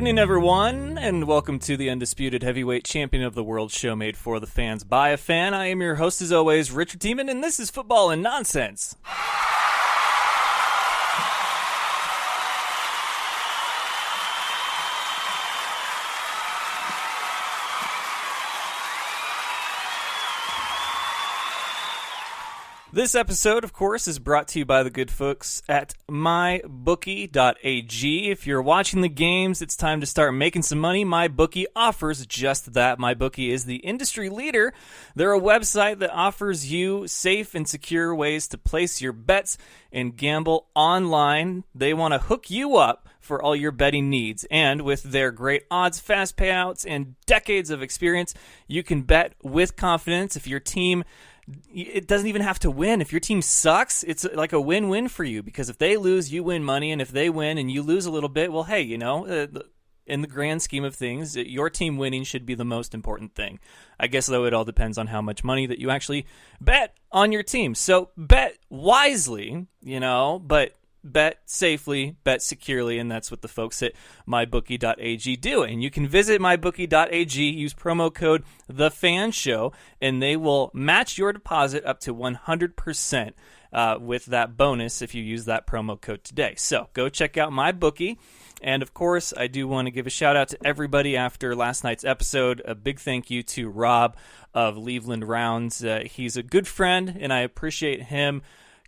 evening, everyone, and welcome to the Undisputed Heavyweight Champion of the World show made for the fans by a fan. I am your host, as always, Richard Tiemann, and this is Football and Nonsense. This episode, of course, is brought to you by the good folks at mybookie.ag. If you're watching the games, it's time to start making some money. MyBookie offers just that. MyBookie is the industry leader. They're a website that offers you safe and secure ways to place your bets and gamble online. They want to hook you up for all your betting needs. And with their great odds, fast payouts, and decades of experience, you can bet with confidence. If your team it doesn't even have to win. If your team sucks, it's like a win-win for you, because if they lose, you win money, and if they win and you lose a little bit, well, hey, in the grand scheme of things, your team winning should be the most important thing. I guess, though, it all depends on how much money that you actually bet on your team. So bet wisely, but bet safely, bet securely, and that's what the folks at mybookie.ag do. And you can visit mybookie.ag, use promo code TheFanShow, and they will match your deposit up to 100% with that bonus if you use that promo code today. So go check out MyBookie. And, of course, I do want to give a shout-out to everybody after last night's episode. A big thank you to Rob of Leveland Rounds. He's a good friend, and I appreciate him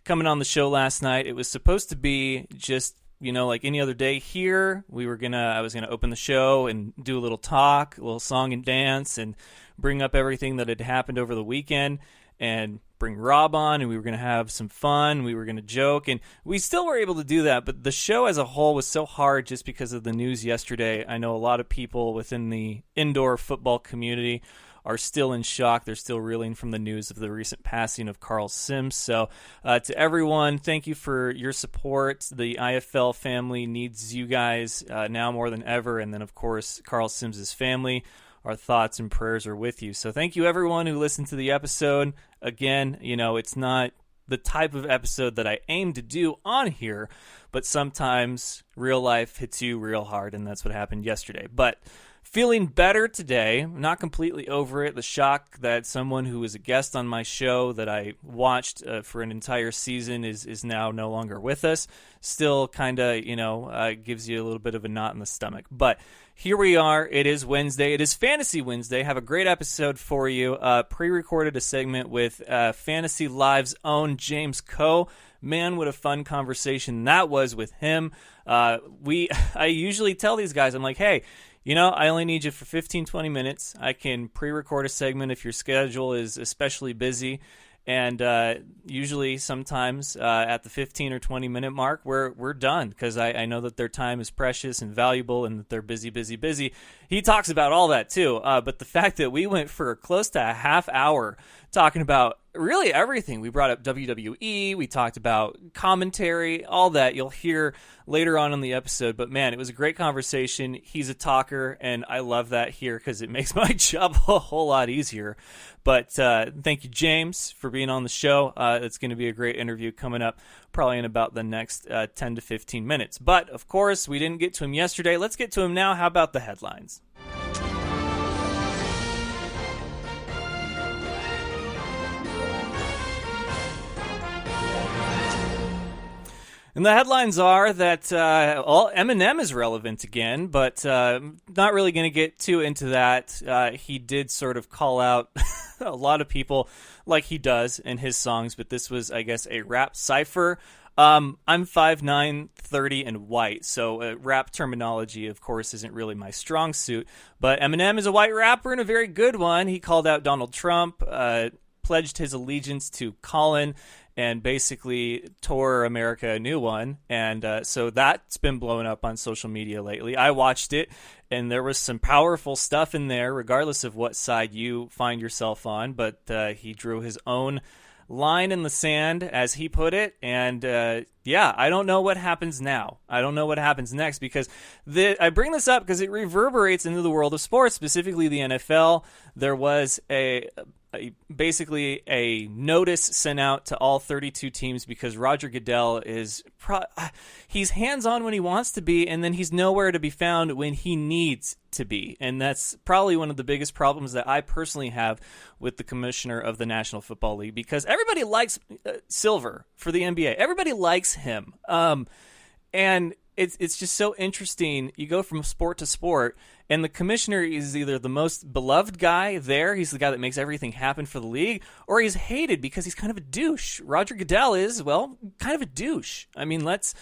coming on the show last night. It was supposed to be just, like any other day here. I was gonna open the show and do a little talk, a little song and dance, and bring up everything that had happened over the weekend, and bring Rob on, and we were gonna have some fun. We were gonna joke, and we still were able to do that. But the show as a whole was so hard just because of the news yesterday. I know a lot of people within the indoor football community are still in shock. They're still reeling from the news of the recent passing of Carl Sims. So to everyone, thank you for your support. The IFL family needs you guys now more than ever. And then, of course, Carl Sims' family. Our thoughts and prayers are with you. So thank you, everyone who listened to the episode. Again, it's not the type of episode that I aim to do on here, but sometimes real life hits you real hard, and that's what happened yesterday. But feeling better today, not completely over it. The shock that someone who was a guest on my show that I watched for an entire season is now no longer with us. Still kind of, gives you a little bit of a knot in the stomach. But here we are. It is Wednesday. It is Fantasy Wednesday. Have a great episode for you. Pre-recorded a segment with Fantasy Live's own James Coe. Man, what a fun conversation that was with him. I usually tell these guys, I'm like, hey, I only need you for 15, 20 minutes. I can pre-record a segment if your schedule is especially busy. And usually sometimes at the 15 or 20 minute mark, we're done, because I know that their time is precious and valuable, and that they're busy. He talks about all that too. But the fact that we went for close to a half hour talking about really everything. We brought up WWE, we talked about commentary, all that you'll hear later on in the episode. But man, it was a great conversation. He's a talker, and I love that here because it makes my job a whole lot easier. But thank you, James, for being on the show. It's going to be a great interview coming up probably in about the next 10 to 15 minutes. But, of course, we didn't get to him yesterday. Let's get to him now. How about the headlines? And the headlines are that Eminem is relevant again, but not really going to get too into that. He did sort of call out a lot of people like he does in his songs, but this was, I guess, a rap cipher. I'm 5'9", 30, and white, so rap terminology, of course, isn't really my strong suit. But Eminem is a white rapper and a very good one. He called out Donald Trump, pledged his allegiance to Colin, and basically tore America a new one. And so that's been blowing up on social media lately. I watched it, and there was some powerful stuff in there, regardless of what side you find yourself on. But he drew his own line in the sand, as he put it. And I don't know what happens now. I don't know what happens next, because I bring this up because it reverberates into the world of sports, specifically the NFL. There was basically a notice sent out to all 32 teams because Roger Goodell is he's hands-on when he wants to be, and then he's nowhere to be found when he needs to be. And that's probably one of the biggest problems that I personally have with the commissioner of the National Football League, because everybody likes Silver for the NBA. Everybody likes him. And it's just so interesting. You go from sport to sport, and the commissioner is either the most beloved guy there, he's the guy that makes everything happen for the league, or he's hated because he's kind of a douche. Roger Goodell is, well, kind of a douche. I mean, let's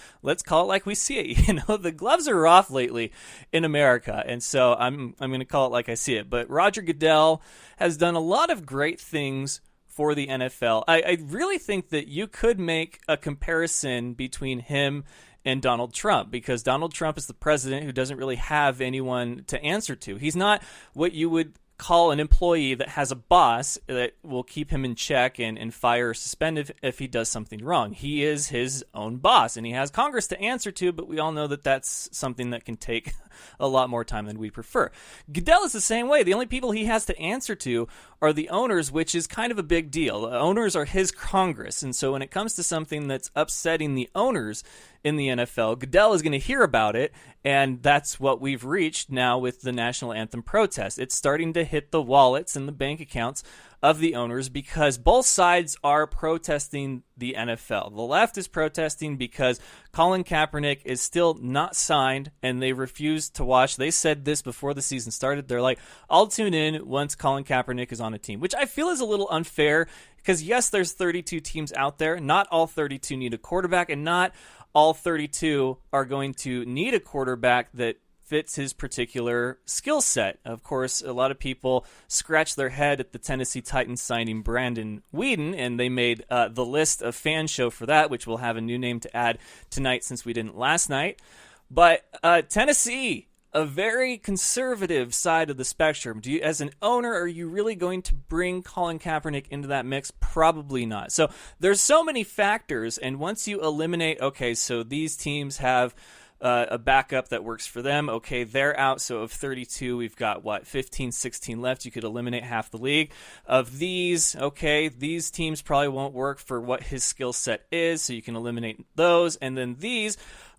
call it like we see it. You know, the gloves are off lately in America, and so I'm going to call it like I see it. But Roger Goodell has done a lot of great things for the NFL. I really think that you could make a comparison between him and Donald Trump, because Donald Trump is the president who doesn't really have anyone to answer to. He's not what you would call an employee that has a boss that will keep him in check and fire or suspend if he does something wrong. He is his own boss, and he has Congress to answer to, but we all know that that's something that can take a lot more time than we prefer. Goodell is the same way. The only people he has to answer to are the owners, which is kind of a big deal. The owners are his Congress, and so when it comes to something that's upsetting the owners in the NFL, Goodell is going to hear about it, and that's what we've reached now with the national anthem protest. It's starting to hit the wallets and the bank accounts of the owners because both sides are protesting the NFL. The left is protesting because Colin Kaepernick is still not signed, and they refuse to watch. They said this before the season started. They're like, I'll tune in once Colin Kaepernick is on a team, which I feel is a little unfair because, yes, there's 32 teams out there. Not all 32 need a quarterback, and not all 32 are going to need a quarterback that fits his particular skill set. Of course, a lot of people scratch their head at the Tennessee Titans signing Brandon Weeden, and they made the list of fan show for that, which will have a new name to add tonight since we didn't last night. But Tennessee, a very conservative side of the spectrum. Do you, as an owner, are you really going to bring Colin Kaepernick into that mix? Probably not. So there's so many factors, and once you eliminate, okay, so these teams have a backup that works for them. Okay, they're out. So of 32, we've got, 15, 16 left. You could eliminate half the league. Of these, okay, these teams probably won't work for what his skill set is, so you can eliminate those. And then these,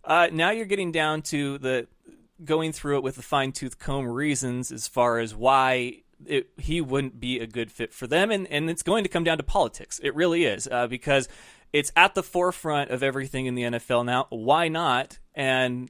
now you're getting down to the going through it with a fine-tooth comb reasons as far as why he wouldn't be a good fit for them. And it's going to come down to politics. It really is, because it's at the forefront of everything in the NFL now. Why not? And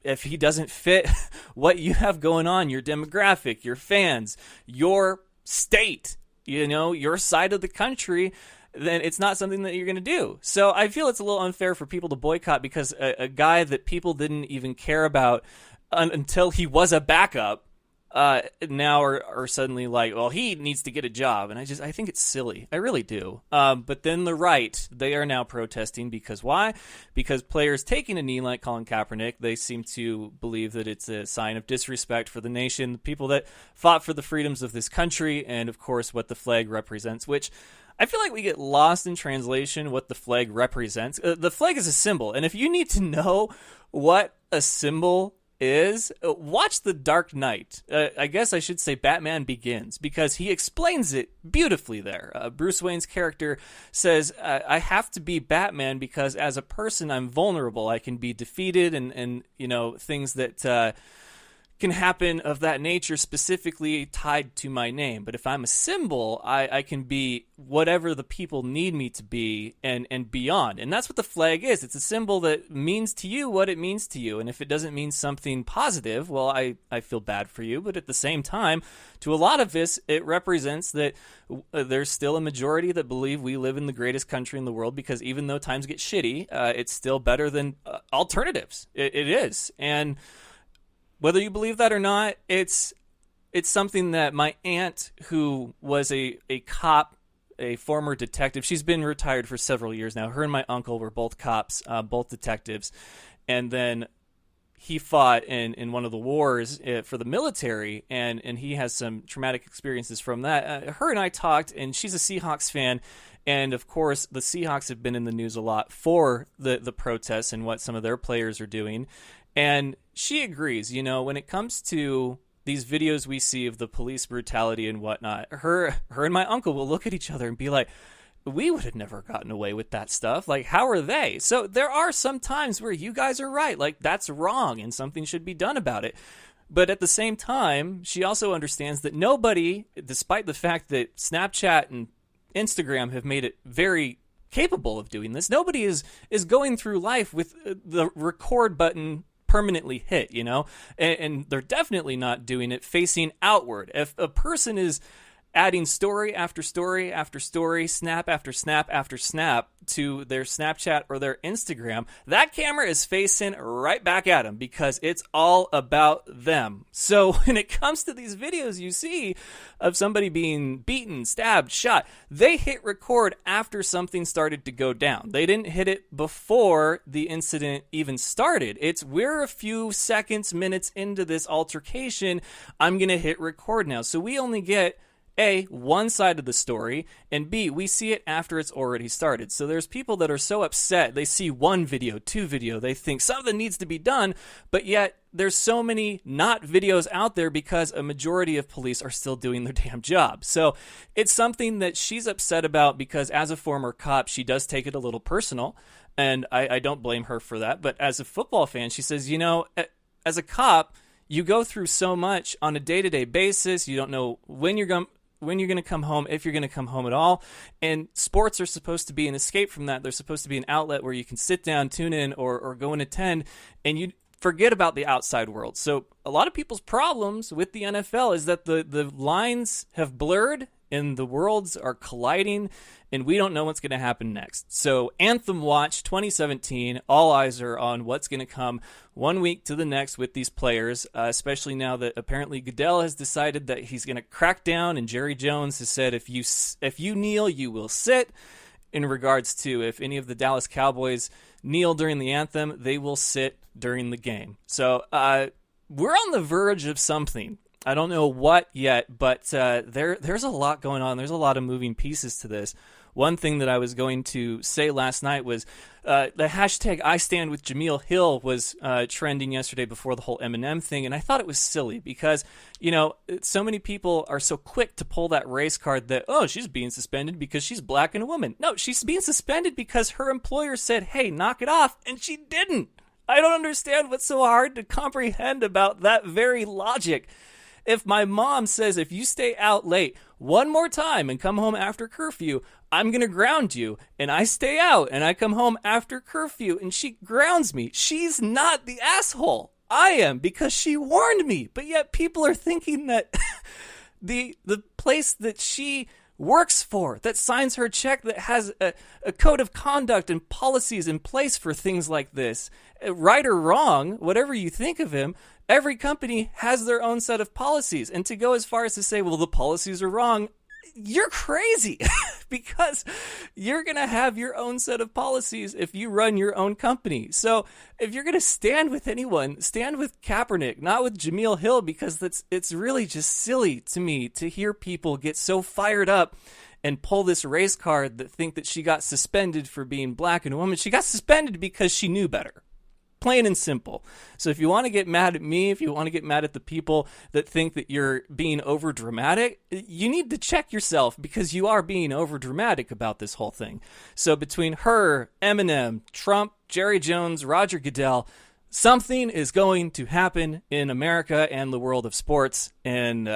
if he doesn't fit what you have going on, your demographic, your fans, your state, your side of the country, then it's not something that you're going to do. So I feel it's a little unfair for people to boycott because a guy that people didn't even care about until he was a backup now are suddenly like, well, he needs to get a job. And I think it's silly. I really do. But then the right, they are now protesting because why? Because players taking a knee like Colin Kaepernick, they seem to believe that it's a sign of disrespect for the nation, the people that fought for the freedoms of this country, and of course what the flag represents, which I feel like we get lost in translation what the flag represents. The flag is a symbol, and if you need to know what a symbol is, watch The Dark Knight. I guess I should say Batman Begins, because he explains it beautifully there. Bruce Wayne's character says, I have to be Batman because as a person I'm vulnerable. I can be defeated and things that can happen of that nature specifically tied to my name. But if I'm a symbol, I can be whatever the people need me to be and beyond. And that's what the flag is. It's a symbol that means to you what it means to you. And if it doesn't mean something positive, well, I feel bad for you. But at the same time, to a lot of us, it represents that there's still a majority that believe we live in the greatest country in the world, because even though times get shitty, it's still better than alternatives. It is. And whether you believe that or not, it's something that my aunt, who was a cop, a former detective, she's been retired for several years now. Her and my uncle were both cops, both detectives. And then he fought in one of the wars for the military, and he has some traumatic experiences from that. Her and I talked, and she's a Seahawks fan. And, of course, the Seahawks have been in the news a lot for the protests and what some of their players are doing. And she agrees, when it comes to these videos we see of the police brutality and whatnot, her and my uncle will look at each other and be like, we would have never gotten away with that stuff. Like, how are they? So there are some times where you guys are right. Like, that's wrong and something should be done about it. But at the same time, she also understands that nobody, despite the fact that Snapchat and Instagram have made it very capable of doing this, nobody is going through life with the record button permanently hit, you know? And they're definitely not doing it facing outward. If a person is adding story after story after story, snap after snap after snap to their Snapchat or their Instagram, that camera is facing right back at them because it's all about them. So when it comes to these videos you see of somebody being beaten, stabbed, shot, they hit record after something started to go down. They didn't hit it before the incident even started. We're a few seconds, minutes into this altercation. I'm going to hit record now. So we only get A, one side of the story, and B, we see it after it's already started. So there's people that are so upset, they see one video, two video, they think something needs to be done, but yet there's so many not videos out there because a majority of police are still doing their damn job. So it's something that she's upset about because as a former cop, she does take it a little personal, and I don't blame her for that. But as a football fan, she says, you know, as a cop, you go through so much on a day-to-day basis. You don't know when you're going to come home, if you're going to come home at all. And sports are supposed to be an escape from that. They're supposed to be an outlet where you can sit down, tune in, or go and attend, and you forget about the outside world. So a lot of people's problems with the NFL is that the lines have blurred and the worlds are colliding, and we don't know what's going to happen next. So Anthem Watch 2017, all eyes are on what's going to come 1 week to the next with these players, especially now that apparently Goodell has decided that he's going to crack down, and Jerry Jones has said if you kneel, you will sit, in regards to if any of the Dallas Cowboys kneel during the anthem, they will sit during the game. So we're on the verge of something. I don't know what yet, but there's a lot going on. There's a lot of moving pieces to this. One thing that I was going to say last night was the hashtag I Stand With Jameel Hill was trending yesterday before the whole Eminem thing, and I thought it was silly because, you know, so many people are so quick to pull that race card that, oh, she's being suspended because she's black and a woman. No, she's being suspended because her employer said, hey, knock it off, and she didn't. I don't understand what's so hard to comprehend about that very logic. If my mom says, if you stay out late one more time and come home after curfew, I'm going to ground you, and I stay out and I come home after curfew and she grounds me, she's not the asshole. I am, because she warned me. But yet people are thinking that the place that she works for, that signs her check, that has a code of conduct and policies in place for things like this, right or wrong, whatever you think of him, every company has their own set of policies. And to go as far as to say, well, the policies are wrong, you're crazy because you're going to have your own set of policies if you run your own company. So if you're going to stand with anyone, stand with Kaepernick, not with Jameel Hill, because it's really just silly to me to hear people get so fired up and pull this race card that think that she got suspended for being black and a woman. She got suspended because she knew better. Plain and simple. So if you want to get mad at me, if you want to get mad at the people that think that you're being over dramatic, you need to check yourself, because you are being over dramatic about this whole thing. So between her, Eminem, Trump, Jerry Jones, Roger Goodell, something is going to happen in America and the world of sports, and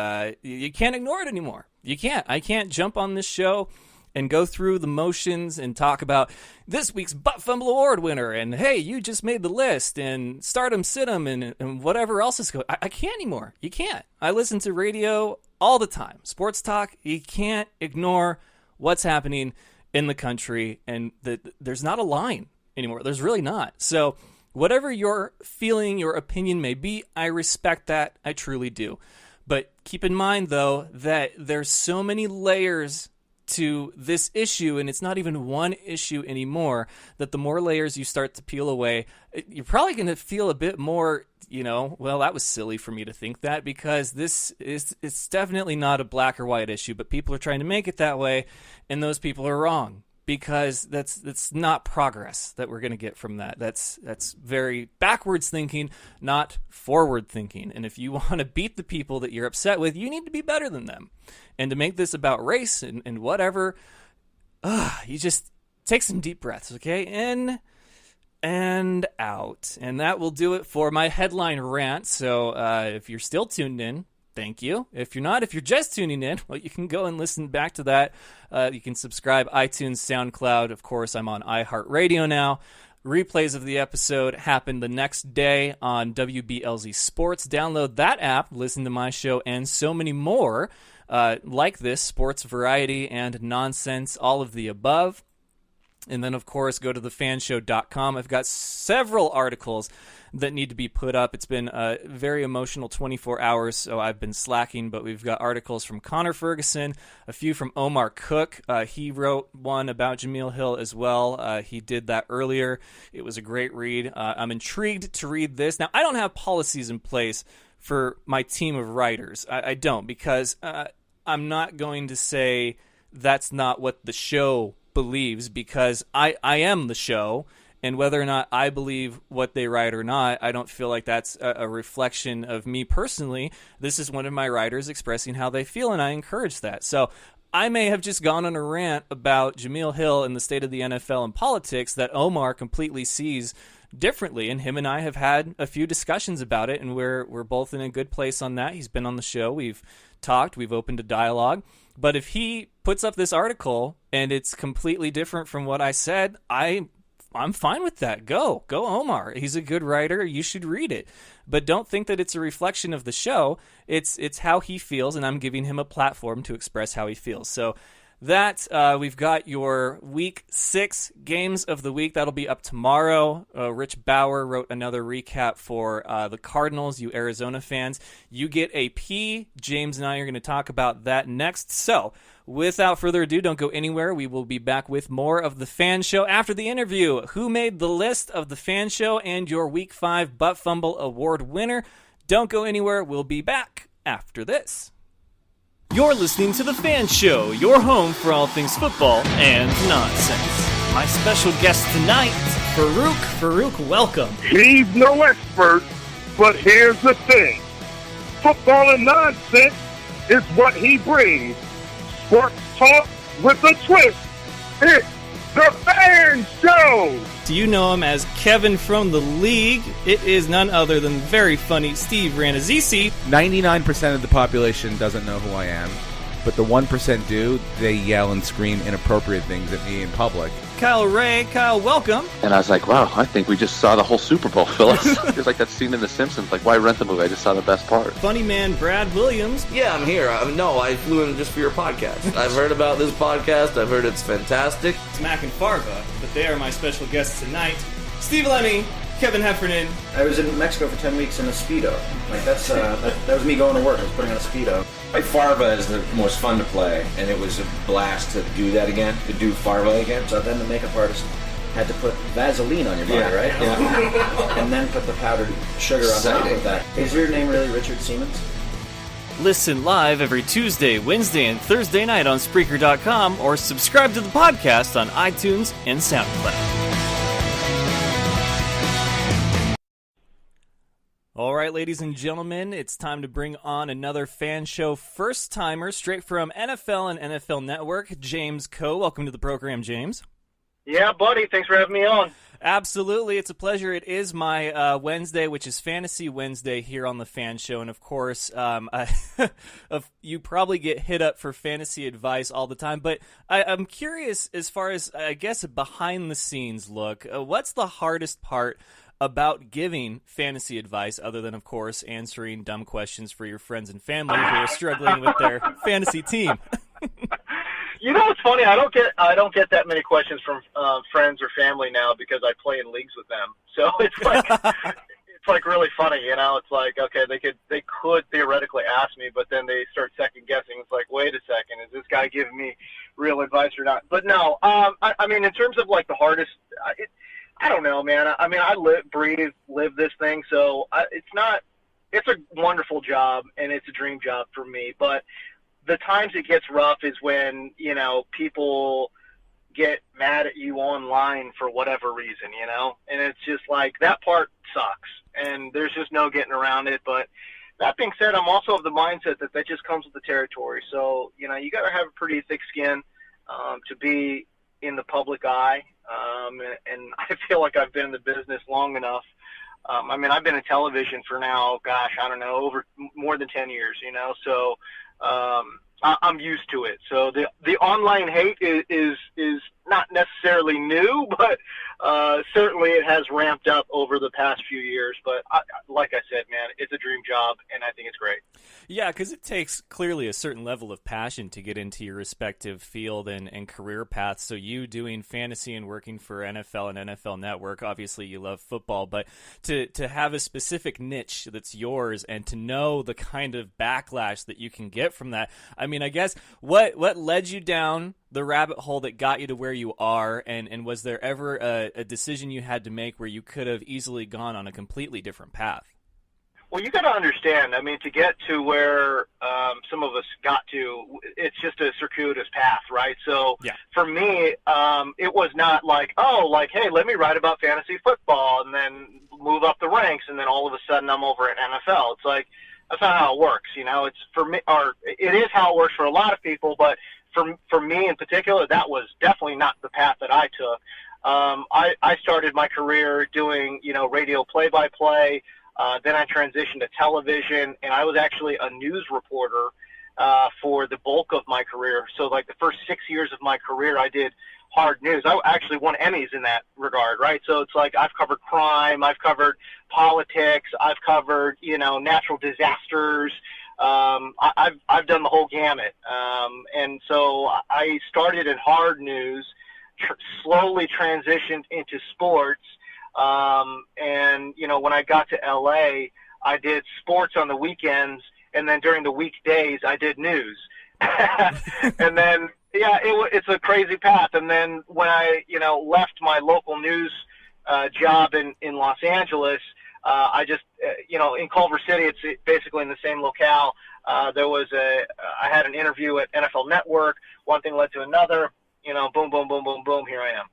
you can't ignore it anymore. You can't. I can't jump on this show and go through the motions and talk about this week's ButtFumble Award winner, and hey, you just made the list, and stardom, situm, and whatever else is going. I can't anymore. You can't. I listen to radio all the time. Sports talk, you can't ignore what's happening in the country, and there's not a line anymore. There's really not. So whatever your feeling, your opinion may be, I respect that. I truly do. But keep in mind, though, that there's so many layers to this issue, and it's not even one issue anymore, that the more layers you start to peel away, you're probably going to feel a bit more, well, that was silly for me to think that, because it's definitely not a black or white issue, but people are trying to make it that way, and those people are wrong. because that's not progress that we're going to get from that. That's very backwards thinking, not forward thinking. And if you want to beat the people that you're upset with, you need to be better than them. And to make this about race and whatever, you just take some deep breaths, okay? In and out. And that will do it for my headline rant. So if you're still tuned in, thank you. If you're not, if you're just tuning in, well, you can go and listen back to that. You can subscribe, iTunes, SoundCloud. Of course, I'm on iHeartRadio now. Replays of the episode happen the next day on WBLZ Sports. Download that app, listen to my show, and so many more like this, sports variety and nonsense, all of the above. And then, of course, go to thefanshow.com. I've got several articles that need to be put up. It's been a very emotional 24 hours, so I've been slacking, but we've got articles from Connor Ferguson, a few from Omar Cook. He wrote one about Jameel Hill as well. He did that earlier. It was a great read. I'm intrigued to read this. Now, I don't have policies in place for my team of writers. I don't, because I'm not going to say that's not what the show believes, because I am the show, and whether or not I believe what they write or not, I don't feel like that's a reflection of me personally. This is one of my writers expressing how they feel, and I encourage that. So I may have just gone on a rant about Jameel Hill and the state of the NFL and politics that Omar completely sees differently, and him and I have had a few discussions about it, and we're both in a good place on that. He's been on the show, we've talked, we've opened a dialogue. But if he puts up this article and it's completely different from what I said, I'm fine with that. Go Omar. He's a good writer. You should read it. But don't think that it's a reflection of the show. It's how he feels, and I'm giving him a platform to express how he feels. So that, we've got your Week 6 games of the week. That'll be up tomorrow. Rich Bauer wrote another recap for the Cardinals, you Arizona fans. You get a P. James and I are going to talk about that next. So without further ado, don't go anywhere. We will be back with more of The Fan Show after the interview. Who made the list of The Fan Show and your Week 5 ButtFumble Award winner? Don't go anywhere. We'll be back after this. You're listening to The Fan Show, your home for all things football and nonsense. My special guest tonight, Farouk. Farouk, welcome. He's no expert, but here's the thing. Football and nonsense is what he brings. Sports talk with a twist. It's The Fan Show. Do you know him as Kevin from the League? It is none other than very funny Steve Ranazzisi. 99% of the population doesn't know who I am, but the 1% do. They yell and scream inappropriate things at me in public. Kyle Ray. Kyle, welcome. And I was like, wow, I think we just saw the whole Super Bowl, Phyllis. It's like that scene in The Simpsons, like, why rent the movie? I just saw the best part. Funny man Brad Williams. Yeah, I'm here. No, I flew in just for your podcast. I've heard about this podcast. I've heard it's fantastic. It's Mac and Farva, but they are my special guests tonight. Steve Lemmy, Kevin Heffernan. I was in Mexico for 10 weeks in a Speedo. Like, that was me going to work. I was putting on a Speedo. Farva is the most fun to play, and it was a blast to do that again, to do Farva again. So then the makeup artist had to put Vaseline on your body, right? Yeah. And then put the powdered sugar on top of that. Is your name really Richard Siemens? Listen live every Tuesday, Wednesday, and Thursday night on Spreaker.com, or subscribe to the podcast on iTunes and SoundCloud. All right, ladies and gentlemen, it's time to bring on another Fan Show first-timer straight from NFL and NFL Network, James Coe. Welcome to the program, James. Yeah, buddy. Thanks for having me on. Absolutely. It's a pleasure. It is my Wednesday, which is Fantasy Wednesday here on the Fan Show. And, of course, you probably get hit up for fantasy advice all the time. But I'm curious, as far as, I guess, a behind-the-scenes look, what's the hardest part about giving fantasy advice, other than, of course, answering dumb questions for your friends and family who are struggling with their fantasy team? You know what's funny? I don't get that many questions from friends or family now because I play in leagues with them. So it's like really funny, you know. It's like, okay, they could theoretically ask me, but then they start second guessing. It's like, wait a second, is this guy giving me real advice or not? But no, I mean, in terms of like the hardest. I don't know, man. I mean, I live this thing, so it's a wonderful job, and it's a dream job for me. But the times it gets rough is when, you know, people get mad at you online for whatever reason, you know? And it's just like, that part sucks, and there's just no getting around it. But that being said, I'm also of the mindset that just comes with the territory. So, you know, you got to have a pretty thick skin to be in the public eye. And I feel like I've been in the business long enough. I mean, I've been in television for now, gosh, I don't know, over more than 10 years, you know? So I'm used to it. So the online hate is not necessarily new, but certainly it has ramped up over the past few years. But like I said, man, it's a dream job, and I think it's great. Yeah, because it takes clearly a certain level of passion to get into your respective field and career paths. So you doing fantasy and working for NFL and NFL Network, obviously you love football, but to have a specific niche that's yours and to know the kind of backlash that you can get from that. I mean, I guess what led you down the rabbit hole that got you to where you are, and was there ever a decision you had to make where you could have easily gone on a completely different path? Well, you got to understand, I mean, to get to where some of us got to, it's just a circuitous path, right? So yeah. For me, it was not like, hey, let me write about fantasy football and then move up the ranks, and then all of a sudden I'm over at NFL. It's like, that's not how it works, you know? It's for me, or it is how it works for a lot of people, but for me in particular, that was definitely not the path that I took. I started my career doing, you know, radio play-by-play. Then I transitioned to television, and I was actually a news reporter for the bulk of my career. So, like, the first 6 years of my career, I did hard news. I actually won Emmys in that regard, right? So it's like I've covered crime, I've covered politics, I've covered, you know, natural disasters. I've done the whole gamut. And so I started in hard news, slowly transitioned into sports. And, you know, when I got to LA, I did sports on the weekends, and then during the weekdays, I did news. And then, yeah, it's a crazy path. And then when I, you know, left my local news job in Los Angeles, I just, you know, in Culver City, it's basically in the same locale. I had an interview at NFL Network. One thing led to another, you know, boom, boom, boom, boom, boom, here I am.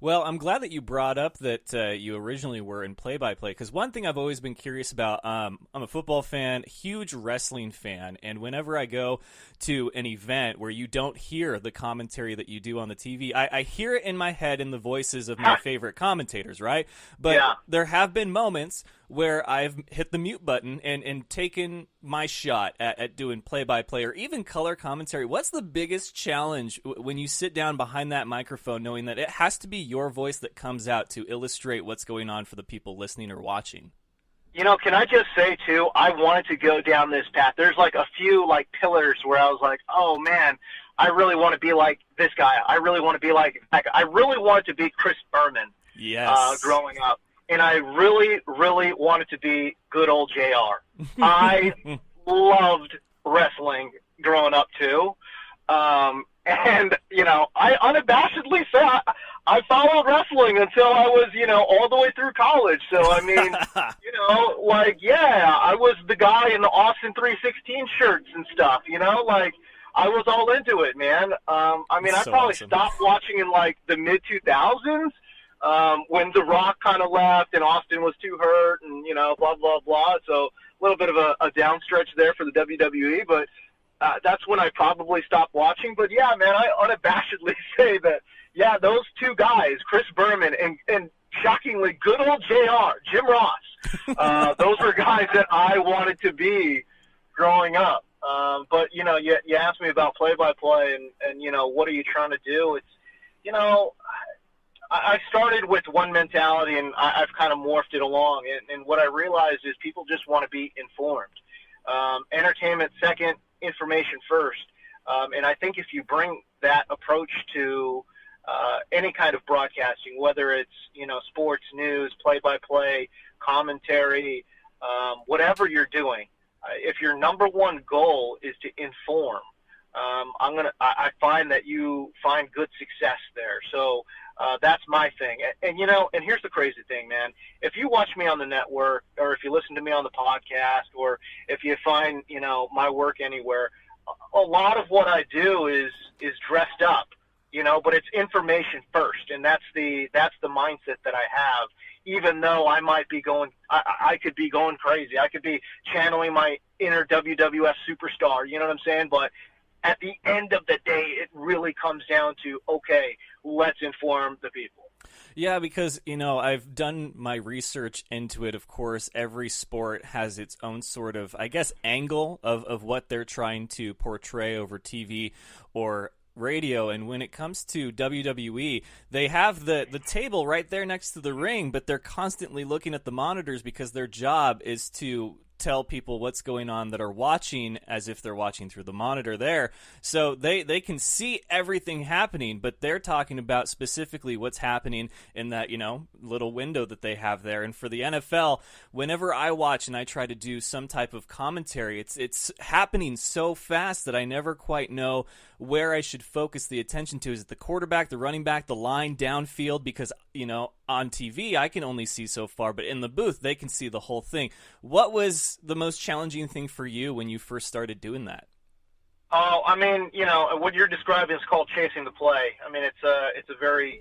Well, I'm glad that you brought up that you originally were in play-by-play, because one thing I've always been curious about, I'm a football fan, huge wrestling fan, and whenever I go to an event where you don't hear the commentary that you do on the TV, I hear it in my head in the voices of my favorite commentators, right? But yeah. There have been moments where I've hit the mute button and taken my shot at doing play-by-play or even color commentary. What's the biggest challenge when you sit down behind that microphone knowing that it has to be your voice that comes out to illustrate what's going on for the people listening or watching? You know, can I just say, too, I wanted to go down this path. There's, like, a few, like, pillars where I was like, oh, man, I really want to be like this guy. I really want to be like that guy. I really wanted to be Chris Berman growing up. And I really, really wanted to be good old JR. I loved wrestling growing up, too. And, you know, I unabashedly say I followed wrestling until I was, you know, all the way through college. So, I mean, you know, like, yeah, I was the guy in the Austin 316 shirts and stuff, you know, like, I was all into it, man. I mean, I probably stopped watching in, like, the mid-2000s. When The Rock kind of left and Austin was too hurt and, you know, blah, blah, blah. So a little bit of a downstretch there for the WWE, but that's when I probably stopped watching. But, yeah, man, I unabashedly say that, yeah, those two guys, Chris Berman and shockingly good old JR, Jim Ross, those were guys that I wanted to be growing up. But, you know, you asked me about play-by-play and, you know, what are you trying to do? It's, you know, I started with one mentality, and I've kind of morphed it along. And what I realized is people just want to be informed. Entertainment second, information first. And I think if you bring that approach to any kind of broadcasting, whether it's, you know, sports, news, play-by-play, commentary, whatever you're doing, if your number one goal is to inform, I find that you find good success there. So that's my thing. And, you know, and here's the crazy thing, man. If you watch me on the network or if you listen to me on the podcast or if you find, you know, my work anywhere, a lot of what I do is dressed up. You know, but it's information first, and that's the mindset that I have. Even though I might be I could be going crazy. I could be channeling my inner WWF superstar. You know what I'm saying? But at the end of the day, it really comes down to, okay, let's inform the people. Yeah, because, I've done my research into it. Of course, every sport has its own sort of, I guess, angle of what they're trying to portray over TV or radio. And when it comes to WWE, they have the table right there next to the ring, but they're constantly looking at the monitors because their job is to tell people what's going on that are watching as if they're watching through the monitor there. So they can see everything happening, but they're talking about specifically what's happening in that, little window that they have there. And for the NFL, whenever I watch and I try to do some type of commentary, it's happening so fast that I never quite know where I should focus the attention to. Is it the quarterback, the running back, the line, downfield? Because, on TV, I can only see so far, but in the booth, they can see the whole thing. What was the most challenging thing for you when you first started doing that? Oh, I mean, what you're describing is called chasing the play. I mean, it's a very,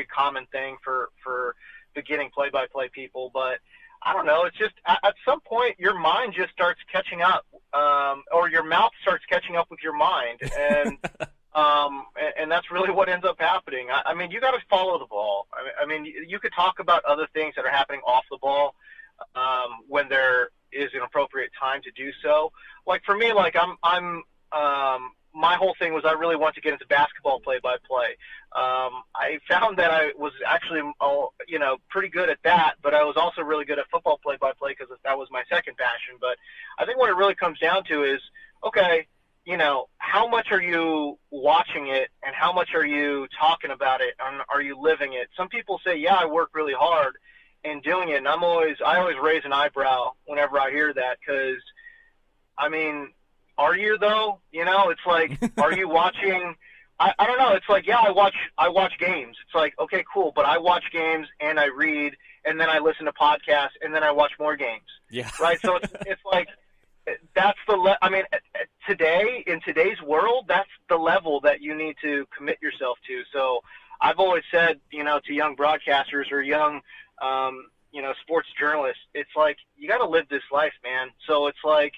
common thing for beginning play-by-play people, but I don't know. It's just at some point your mind just starts catching up, or your mouth starts catching up with your mind, and and that's really what ends up happening. I mean, you got to follow the ball. I mean, you could talk about other things that are happening off the ball when there is an appropriate time to do so. Like for me, I'm my whole thing was I really wanted to get into basketball play-by-play. I found that I was actually, pretty good at that, but I was also really good at football play-by-play because that was my second passion. But I think what it really comes down to is, okay, how much are you watching it and how much are you talking about it and are you living it? Some people say, yeah, I work really hard in doing it. And I always raise an eyebrow whenever I hear that because, I mean, are you though? It's like, are you watching? I don't know. It's like, yeah, I watch games. It's like, okay, cool. But I watch games and I read and then I listen to podcasts and then I watch more games. Yeah. Right. So it's like, that's in today's world, that's the level that you need to commit yourself to. So I've always said, to young broadcasters or young, sports journalists, it's like, you got to live this life, man. So it's like,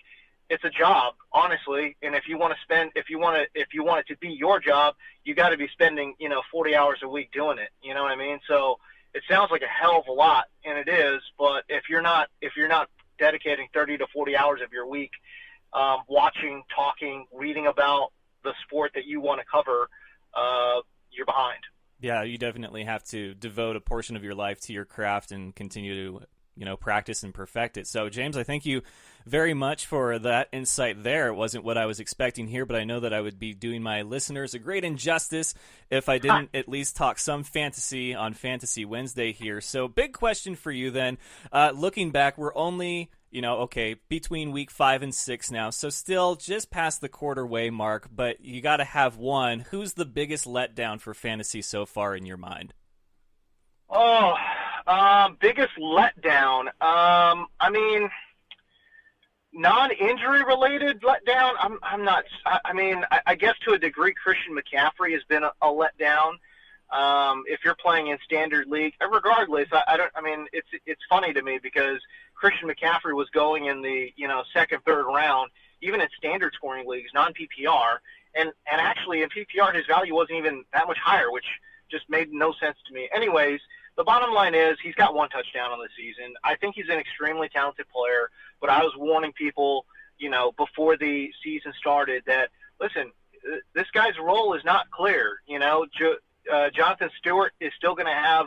it's a job, honestly. And if you want it to be your job, you got to be spending, 40 hours a week doing it. You know what I mean? So it sounds like a hell of a lot, and it is. But if you're not dedicating 30 to 40 hours of your week, watching, talking, reading about the sport that you want to cover, you're behind. Yeah, you definitely have to devote a portion of your life to your craft and continue to, practice and perfect it. So, James, I thank you very much for that insight there. It wasn't what I was expecting here, but I know that I would be doing my listeners a great injustice if I didn't at least talk some fantasy on Fantasy Wednesday here. So, big question for you then. Looking back, we're only, between week 5 and 6 now, so still just past the quarter way mark, but you got to have one. Who's the biggest letdown for fantasy so far in your mind? Biggest letdown. I mean, non-injury related letdown. I'm not. I guess to a degree, Christian McCaffrey has been a letdown. If you're playing in standard league, regardless, it's funny to me because Christian McCaffrey was going in the second, third round, even in standard scoring leagues, non-PPR, and actually in PPR his value wasn't even that much higher, which just made no sense to me. Anyways. The bottom line is he's got 1 touchdown on the season. I think he's an extremely talented player, but I was warning people, before the season started that, listen, this guy's role is not clear. Jonathan Stewart is still going to have,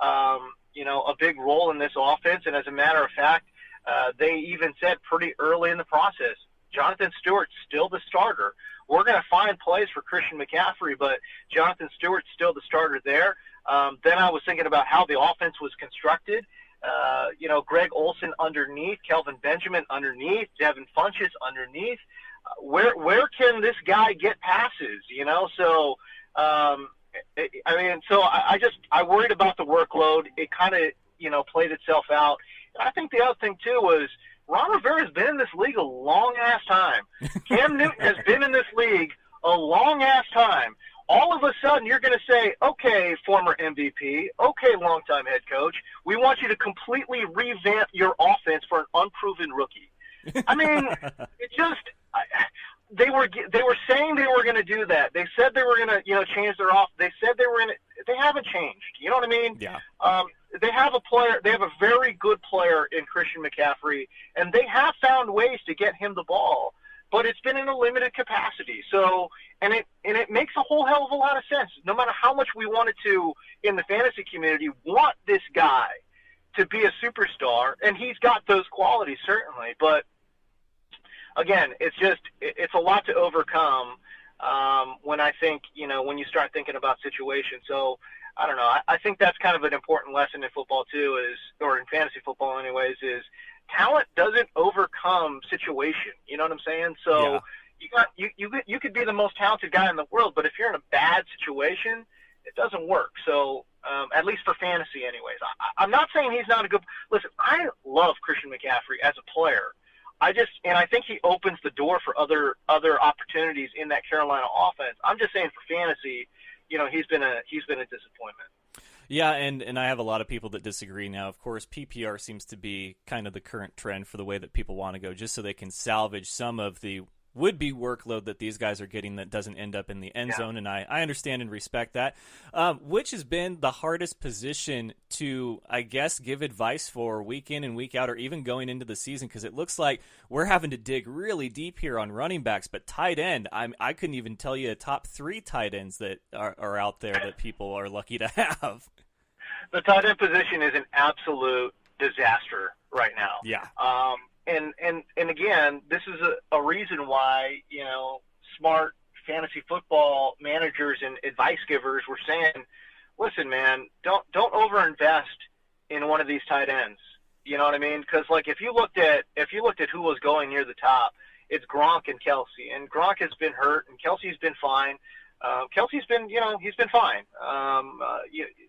a big role in this offense. And as a matter of fact, they even said pretty early in the process, Jonathan Stewart's still the starter. We're going to find plays for Christian McCaffrey, but Jonathan Stewart's still the starter there. Then I was thinking about how the offense was constructed. Greg Olsen underneath, Kelvin Benjamin underneath, Devin Funchess underneath. Where can this guy get passes? So I worried about the workload. It kind of, played itself out. And I think the other thing too was Ron Rivera's been in this league a long ass time. Cam Newton has been in this league a long ass time. all of a sudden you're going to say, okay, former MVP, okay, longtime head coach, we want you to completely revamp your offense for an unproven rookie. I mean, it just they were saying they were going to do that. They said they were going to change their off. They said they were going to. They haven't changed. You know what I mean? Yeah. They have a player. They have a very good player in Christian McCaffrey, and they have found ways to get him the ball, but it's been in a limited capacity. So, and it makes a whole hell of a lot of sense. No matter how much we wanted to in the fantasy community want this guy to be a superstar, and he's got those qualities certainly, but again, it's a lot to overcome when I think, when you start thinking about situations. So I don't know. I think that's kind of an important lesson in football too, or in fantasy football anyways, is talent doesn't overcome situation. You know what I'm saying? So you could be the most talented guy in the world, but if you're in a bad situation, it doesn't work. So at least for fantasy anyways. I'm not saying he's not a good – listen, I love Christian McCaffrey as a player. I think he opens the door for other opportunities in that Carolina offense. I'm just saying for fantasy, he's been a disappointment. Yeah, and I have a lot of people that disagree now. Of course, PPR seems to be kind of the current trend for the way that people want to go, just so they can salvage some of the would-be workload that these guys are getting that doesn't end up in the end zone, and I understand and respect that. Which has been the hardest position to, I guess, give advice for week in and week out, or even going into the season? Because it looks like we're having to dig really deep here on running backs, but tight end, I couldn't even tell you a top 3 tight ends that are out there that people are lucky to have. The tight end position is an absolute disaster right now. Yeah. And again, this is a reason why, smart fantasy football managers and advice givers were saying, listen, man, don't overinvest in one of these tight ends. You know what I mean? Because if you looked at who was going near the top, it's Gronk and Kelsey, and Gronk has been hurt, and Kelsey's been fine. Kelsey's been, he's been fine.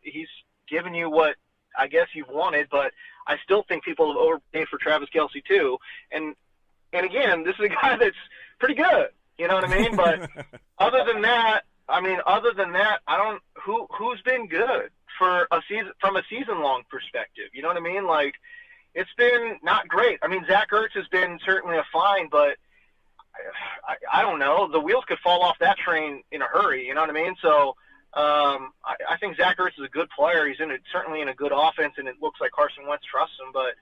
He's given you what I guess you wanted, but I still think people have overpaid for Travis Kelce too. And again, this is a guy that's pretty good. You know what I mean? But other than that, I don't. Who's been good for a season from a season-long perspective? You know what I mean? It's been not great. I mean, Zach Ertz has been certainly a fine, but I don't know. The wheels could fall off that train in a hurry. You know what I mean? So. I think Zach Ertz is a good player. He's certainly in a good offense, and it looks like Carson Wentz trusts him. But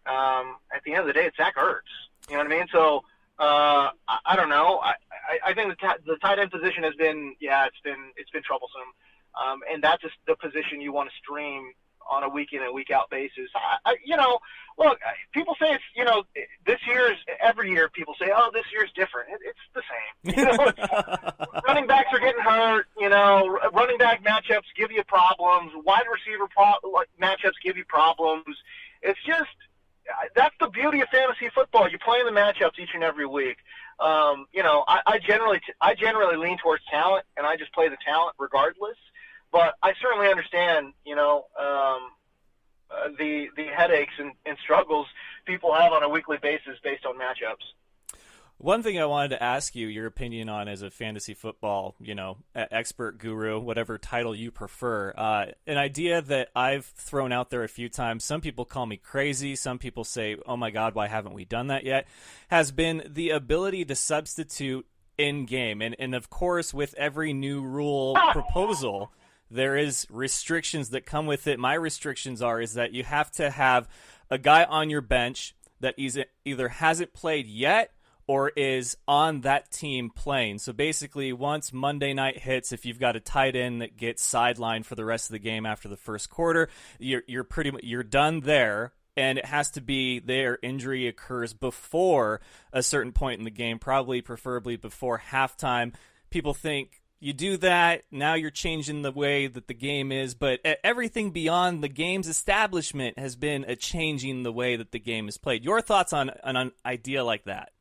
at the end of the day, it's Zach Ertz. You know what I mean? So I don't know. I think the tight end position has been it's been troublesome, and that's just the position you want to stream on a week in and week out basis. Look, people say it's this year's every year. People say, oh, this year's different. It's the same. Running backs are getting hurt. Running back matchups give you problems. Wide receiver matchups give you problems. It's just that's the beauty of fantasy football. You're playing the matchups each and every week. I generally lean towards talent, and I just play the talent regardless. But I certainly understand, the headaches and struggles people have on a weekly basis based on matchups. One thing I wanted to ask you your opinion on as a fantasy football, expert, guru, whatever title you prefer. An idea that I've thrown out there a few times, some people call me crazy, some people say, oh my God, why haven't we done that yet, has been the ability to substitute in-game. And of course, with every new rule proposal, there is restrictions that come with it. My restrictions is that you have to have a guy on your bench that either hasn't played yet or is on that team playing. So basically, once Monday night hits, if you've got a tight end that gets sidelined for the rest of the game after the first quarter, you're done there. And it has to be their injury occurs before a certain point in the game, preferably before halftime. People think, you do that, now you're changing the way that the game is, but everything beyond the game's establishment has been a changing the way that the game is played. Your thoughts on an idea like that?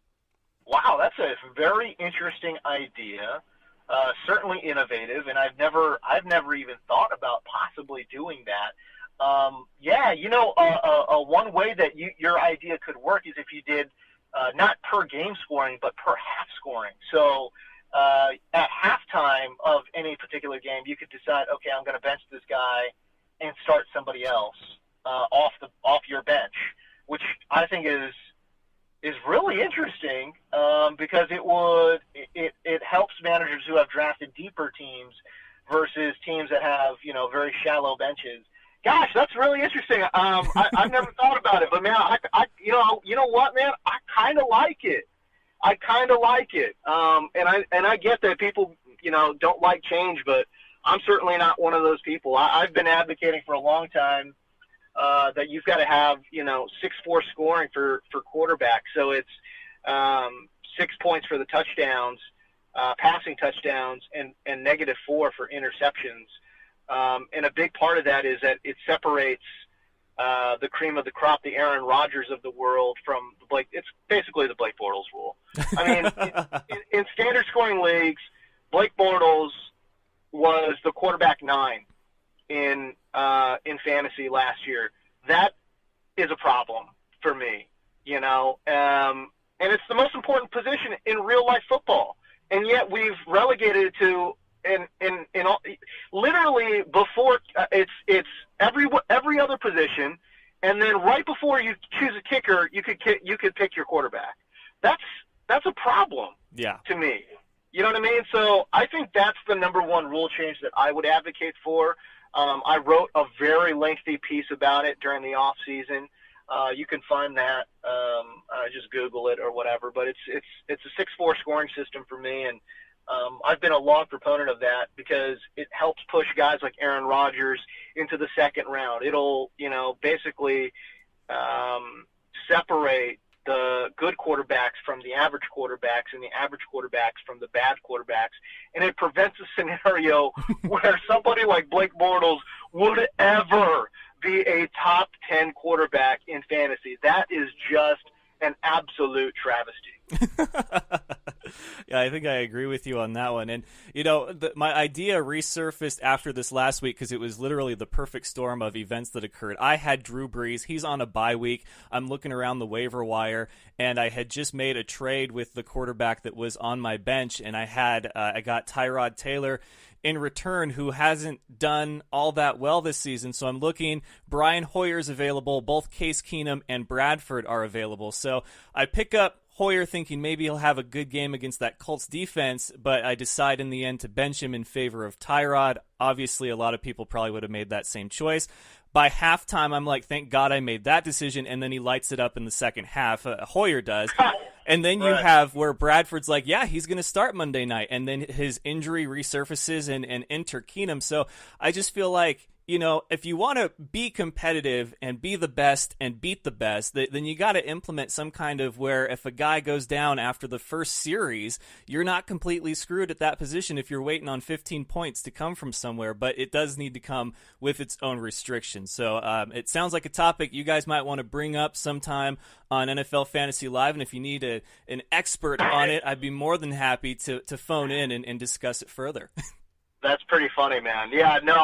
Wow, that's a very interesting idea. Certainly innovative, and I've never even thought about possibly doing that. One way that your idea could work is if you did not per game scoring, but per half scoring. So at halftime of any particular game, you could decide, okay, I'm going to bench this guy and start somebody else off your bench, which I think is really interesting because it helps managers who have drafted deeper teams versus teams that have very shallow benches. Gosh, that's really interesting. I've never thought about it, but man, you know what, man, I kind of like it. And I get that people don't like change, but I'm certainly not one of those people. I've been advocating for a long time that you've got to have 6-4 scoring for quarterbacks. So it's 6 points for the touchdowns, passing touchdowns, and -4 for interceptions. And a big part of that is that it separates the cream of the crop, the Aaron Rodgers of the world, from the Blake. It's basically the Blake Bortles rule. I mean, in standard scoring leagues, Blake Bortles was the quarterback 9 in fantasy last year. That is a problem for me, and it's the most important position in real life football, and yet we've relegated it to literally before it's every other position, and then right before you choose a kicker, you could pick your quarterback. That's a problem. Yeah. To me. You know what I mean? So I think that's the number one rule change that I would advocate for. I wrote a very lengthy piece about it during the off season. You can find that. Just Google it or whatever. But it's a 6-4 scoring system for me, and I've been a long proponent of that because it helps push guys like Aaron Rodgers into the second round. It'll basically separate the good quarterbacks from the average quarterbacks and the average quarterbacks from the bad quarterbacks. And it prevents a scenario where somebody like Blake Bortles would ever be a top 10 quarterback in fantasy. That is just an absolute travesty. Yeah, I think I agree with you on that one. And, my idea resurfaced after this last week because it was literally the perfect storm of events that occurred. I had Drew Brees. He's on a bye week. I'm looking around the waiver wire, and I had just made a trade with the quarterback that was on my bench, and I got Tyrod Taylor in return, who hasn't done all that well this season. So I'm looking, Brian Hoyer's available, both Case Keenum and Bradford are available. So I pick up Hoyer thinking maybe he'll have a good game against that Colts defense, but I decide in the end to bench him in favor of Tyrod. Obviously, a lot of people probably would have made that same choice. By halftime, I'm like, thank God I made that decision, and then he lights it up in the second half. Hoyer does. And then you have where Bradford's like, yeah, he's going to start Monday night, and then his injury resurfaces and enter Keenum. So I just feel like, if you want to be competitive and be the best and beat the best, then you got to implement some kind of where if a guy goes down after the first series, you're not completely screwed at that position if you're waiting on 15 points to come from somewhere, but it does need to come with its own restrictions. So it sounds like a topic you guys might want to bring up sometime on NFL Fantasy Live, and if you need an expert on it, I'd be more than happy to phone in and discuss it further. That's pretty funny, man. Yeah, no,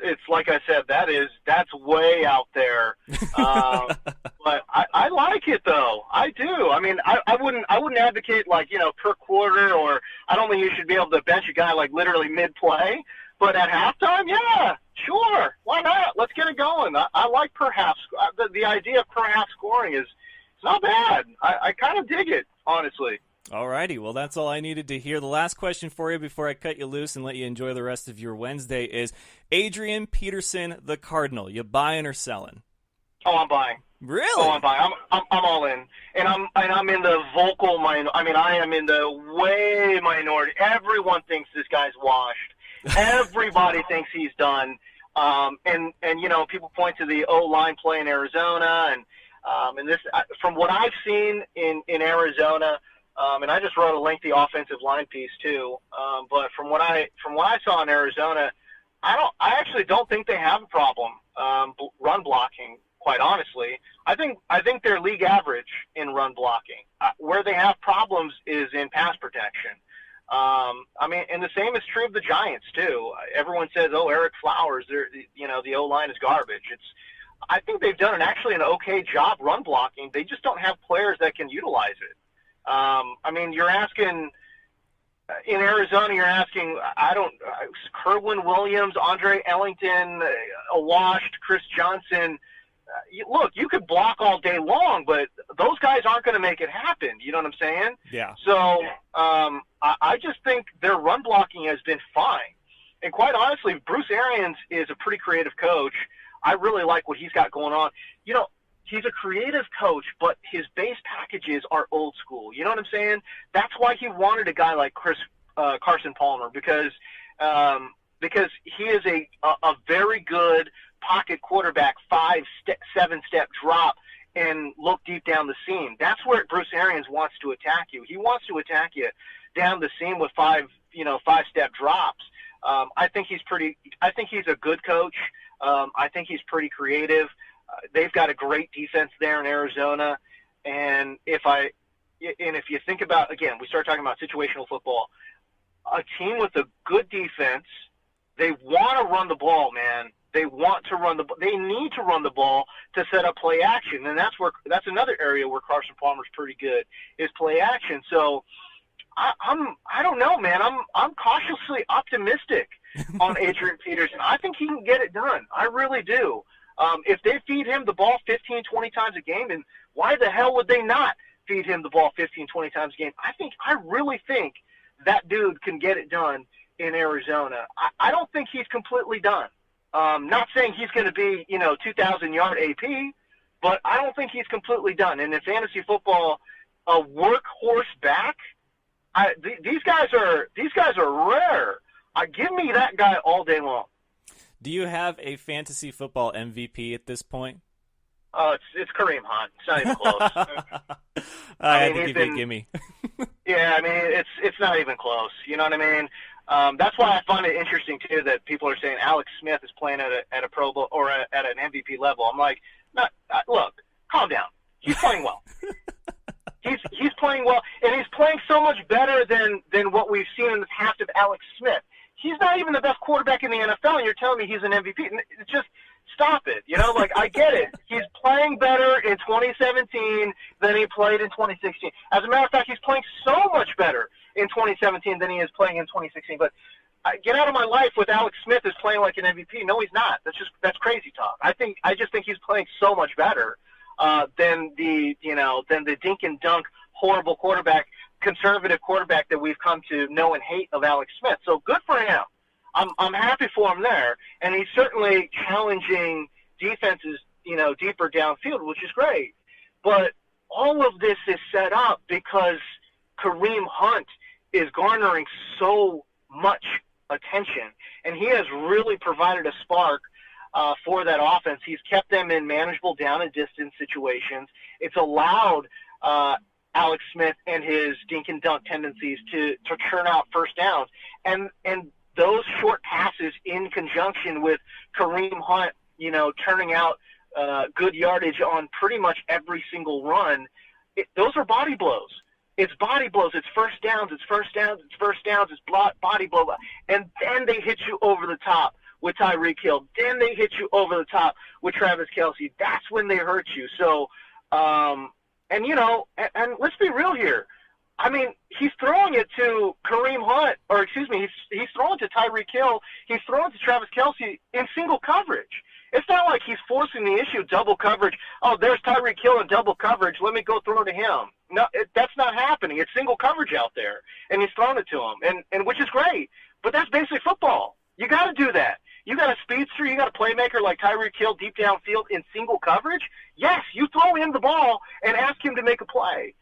it's like I said, that's way out there. But I like it though. I do. I mean, I wouldn't advocate per quarter, or I don't think you should be able to bench a guy like literally mid-play. But at halftime, yeah, sure, why not? Let's get it going. I like per half. The idea of per half scoring is not bad. I kind of dig it, honestly. Alrighty, well, that's all I needed to hear. The last question for you before I cut you loose and let you enjoy the rest of your Wednesday is Adrian Peterson, the Cardinal. You buying or selling? Oh, I'm buying. Really? Oh, I'm buying. I'm all in, and I'm in the vocal minority. I mean, I am in the way minority. Everyone thinks this guy's washed. Everybody thinks he's done. And people point to the O-line play in Arizona, and this from what I've seen in Arizona. And I just wrote a lengthy offensive line piece too. But from what I saw in Arizona, I actually don't think they have a problem run blocking. Quite honestly, I think they're league average in run blocking. Where they have problems is in pass protection. And the same is true of the Giants too. Everyone says, "Oh, Eric Flowers, the O-line is garbage." I think they've done an okay job run blocking. They just don't have players that can utilize it. You're asking in Arizona. You're asking. Kerwin Williams, Andre Ellington, washed Chris Johnson. Look, you could block all day long, but those guys aren't going to make it happen. You know what I'm saying? Yeah. So I just think their run blocking has been fine. And quite honestly, Bruce Arians is a pretty creative coach. I really like what he's got going on. You know, he's a creative coach, but his base packages are old school. You know what I'm saying? That's why he wanted a guy like Carson Palmer, because he is a very good pocket quarterback, 7-step drop and look deep down the seam. That's where Bruce Arians wants to attack you. He wants to attack you down the seam with 5-step drops. I think he's a good coach. I think he's pretty creative. They've got a great defense there in Arizona. And if you think about, again, we start talking about situational football, a team with a good defense, they want to run the ball, man. They want to run they need to run the ball to set up play action. And that's another area where Carson Palmer's pretty good, is play action. So I don't know, man. I'm cautiously optimistic on Adrian Peterson. I think he can get it done. I really do. If they feed him the ball 15, 20 times a game, and why the hell would they not feed him the ball 15, 20 times a game? I really think that dude can get it done in Arizona. I don't think he's completely done. Not saying he's going to be, 2,000-yard AP, but I don't think he's completely done. And in fantasy football, a workhorse back, these guys are rare. Give me that guy all day long. Do you have a fantasy football MVP at this point? It's Kareem Hunt. It's not even close. I had to give you a gimme. Yeah, I mean, it's not even close. You know what I mean? That's why I find it interesting too that people are saying Alex Smith is playing at a Pro Bowl or at an MVP level. I'm like, look, calm down. He's playing well. He's playing well, and he's playing so much better than what we've seen in the past of Alex Smith. He's not even the best quarterback in the NFL, and you're telling me he's an MVP. Just stop it. I get it. He's playing better in 2017 than he played in 2016. As a matter of fact, he's playing so much better in 2017 than he is playing in 2016. But get out of my life with Alex Smith is playing like an MVP. No, he's not. That's crazy talk. I just think he's playing so much better than the dink and dunk horrible quarterback, conservative quarterback that we've come to know and hate of Alex Smith. So good for him. I'm happy for him there, and he's certainly challenging defenses, deeper downfield, which is great. But all of this is set up because Kareem Hunt is garnering so much attention, and he has really provided a spark for that offense. He's kept them in manageable down and distance situations. It's allowed Alex Smith and his dink and dunk tendencies to churn out first downs, and those short passes in conjunction with Kareem Hunt, turning out good yardage on pretty much every single run, those are body blows. It's body blows. It's first downs. It's body blow. And then they hit you over the top with Tyreek Hill. Then they hit you over the top with Travis Kelce. That's when they hurt you. So, and let's be real here. I mean, he's throwing it to Kareem Hunt, or excuse me, he's throwing to Tyreek Hill. He's throwing to Travis Kelce in single coverage. It's not like he's forcing the issue, double coverage. Oh, there's Tyreek Hill in double coverage. Let me go throw to him. No, that's not happening. It's single coverage out there, and he's throwing it to him, and which is great. But that's basic football. You got to do that. You got a speedster, you got a playmaker like Tyreek Hill deep downfield in single coverage. Yes, you throw him the ball and ask him to make a play.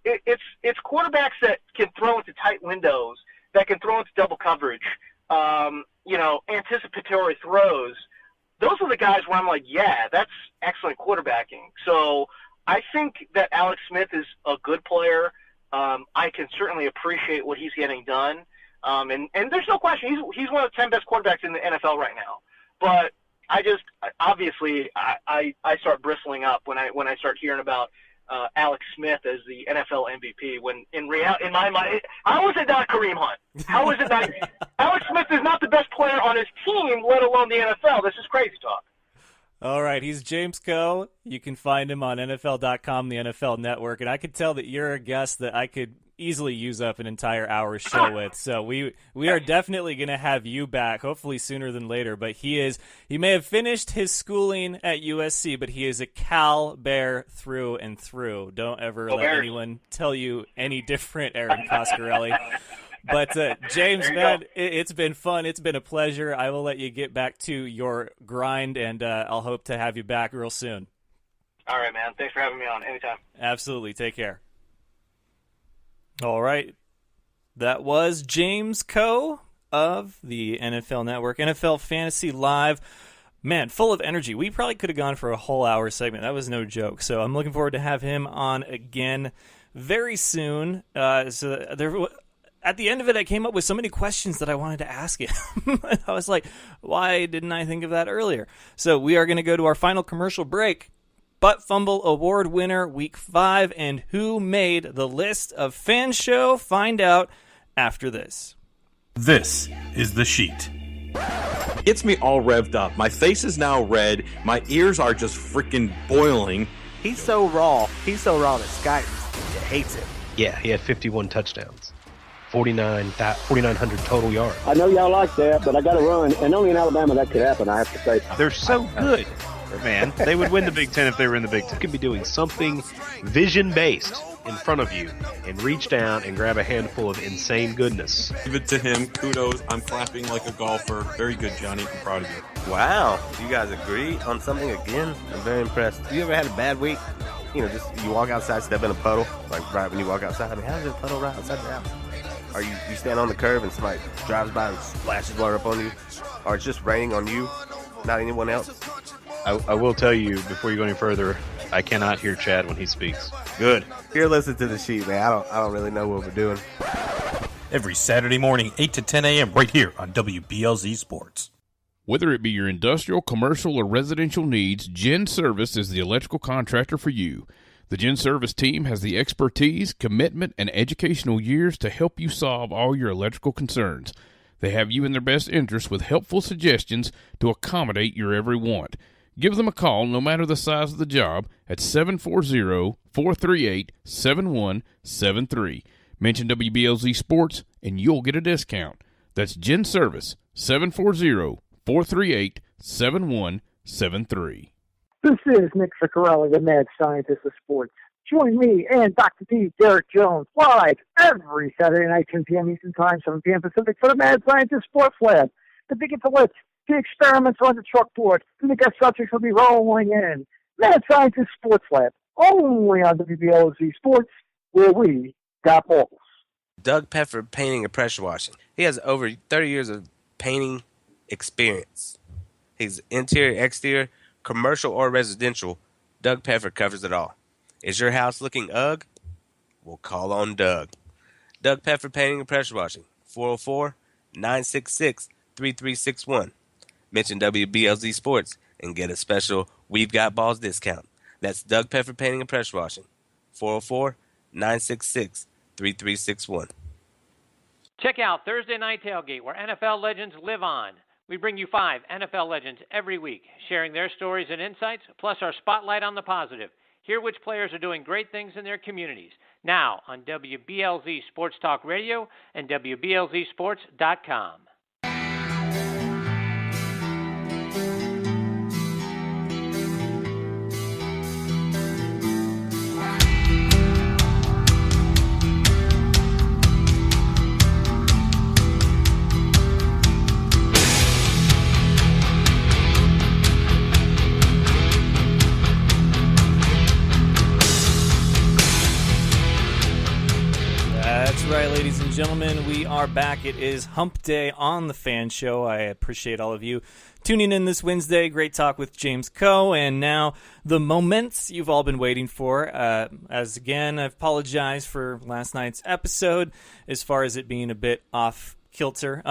It's quarterbacks that can throw into tight windows, that can throw into double coverage, anticipatory throws. Those are the guys where I'm like, yeah, that's excellent quarterbacking. So I think that Alex Smith is a good player. I can certainly appreciate what he's getting done. And there's no question, he's one of the 10 best quarterbacks in the NFL right now. But I start bristling up when I start hearing about Alex Smith as the NFL MVP, when in my mind, how is it not Kareem Hunt? How is it not? Alex Smith is not the best player on his team, let alone the NFL. This is crazy talk. All right, he's James Coe. You can find him on NFL.com, the NFL Network, and I could tell that you're a guest that I could easily use up an entire hour show with. So we are definitely going to have you back, hopefully sooner than later. But he may have finished his schooling at USC, but he is a Cal Bear through and through. Don't ever let anyone tell you any different, Aaron Coscarelli. But James, man, it's been fun. It's been a pleasure. I will let you get back to your grind, and I'll hope to have you back real soon. All right, man. Thanks for having me on. Anytime. Absolutely. Take care. All right. That was James Coe of the NFL Network, NFL Fantasy Live. Man, full of energy. We probably could have gone for a whole hour segment. That was no joke. So I'm looking forward to have him on again very soon. At the end of it, I came up with so many questions that I wanted to ask him. I was like, why didn't I think of that earlier? So we are going to go to our final commercial break. ButtFumble Award winner Week 5 and who made the list of Fan Show? Find out after this. This is The Sheet. Gets me all revved up. My face is now red. My ears are just freaking boiling. He's so raw that Sky hates him. Yeah, he had 51 touchdowns. 4,900 total yards. I know y'all like that, but I got to run. And only in Alabama that could happen, I have to say. They're so good, man. They would win the Big Ten if they were in the Big Ten. You could be doing something vision-based in front of you and reach down and grab a handful of insane goodness. Give it to him. Kudos. I'm clapping like a golfer. Very good, Johnny. I'm proud of you. Wow. You guys agree on something again? I'm very impressed. You ever had a bad week? Just you walk outside, step in a puddle, like right when you walk outside. I mean, how does a puddle right outside the house? Or you stand on the curb and somebody drives by and splashes water up on you? Or it's just raining on you, not anyone else? I will tell you, before you go any further, I cannot hear Chad when he speaks. Good. Here, listen to the sheet, man. I don't really know what we're doing. Every Saturday morning, 8 to 10 a.m. right here on WBLZ Sports. Whether it be your industrial, commercial, or residential needs, Gen Service is the electrical contractor for you. The Gen Service team has the expertise, commitment, and educational years to help you solve all your electrical concerns. They have you in their best interest with helpful suggestions to accommodate your every want. Give them a call, no matter the size of the job, at 740-438-7173. Mention WBLZ Sports, and you'll get a discount. That's Gen Service, 740-438-7173. This is Nick Ciccarelli, the mad scientist of sports. Join me and Dr. D, Derek Jones, live every Saturday night, 10 p.m. Eastern Time, 7 p.m. Pacific, for the Mad Scientist Sports Lab. The big intellect, the experiments on the chalkboard, and the guest subjects will be rolling in. Mad Scientist Sports Lab, only on WBLZ Sports, where we got balls. Doug Peffer Painting and Pressure Washing. He has over 30 years of painting experience. He's interior, exterior, commercial or residential. Doug Peffer covers it all. Is your house looking ugh? We'll call on Doug. Doug Peffer Painting and Pressure Washing. 404-966-3361. Mention WBLZ Sports and get a special We've Got Balls discount. That's Doug Peffer Painting and Pressure Washing. 404-966-3361. Check out Thursday Night Tailgate, where NFL legends live on. We bring you 5 NFL legends every week, sharing their stories and insights, plus our spotlight on the positive. Hear which players are doing great things in their communities. Now on WBLZ Sports Talk Radio and WBLZSports.com. That's right, ladies and gentlemen. We are back. It is Hump Day on the Fan Show. I appreciate all of you tuning in this Wednesday. Great talk with James Coe. And now the moments you've all been waiting for. As again, I apologize for last night's episode as far as it being a bit off kilter.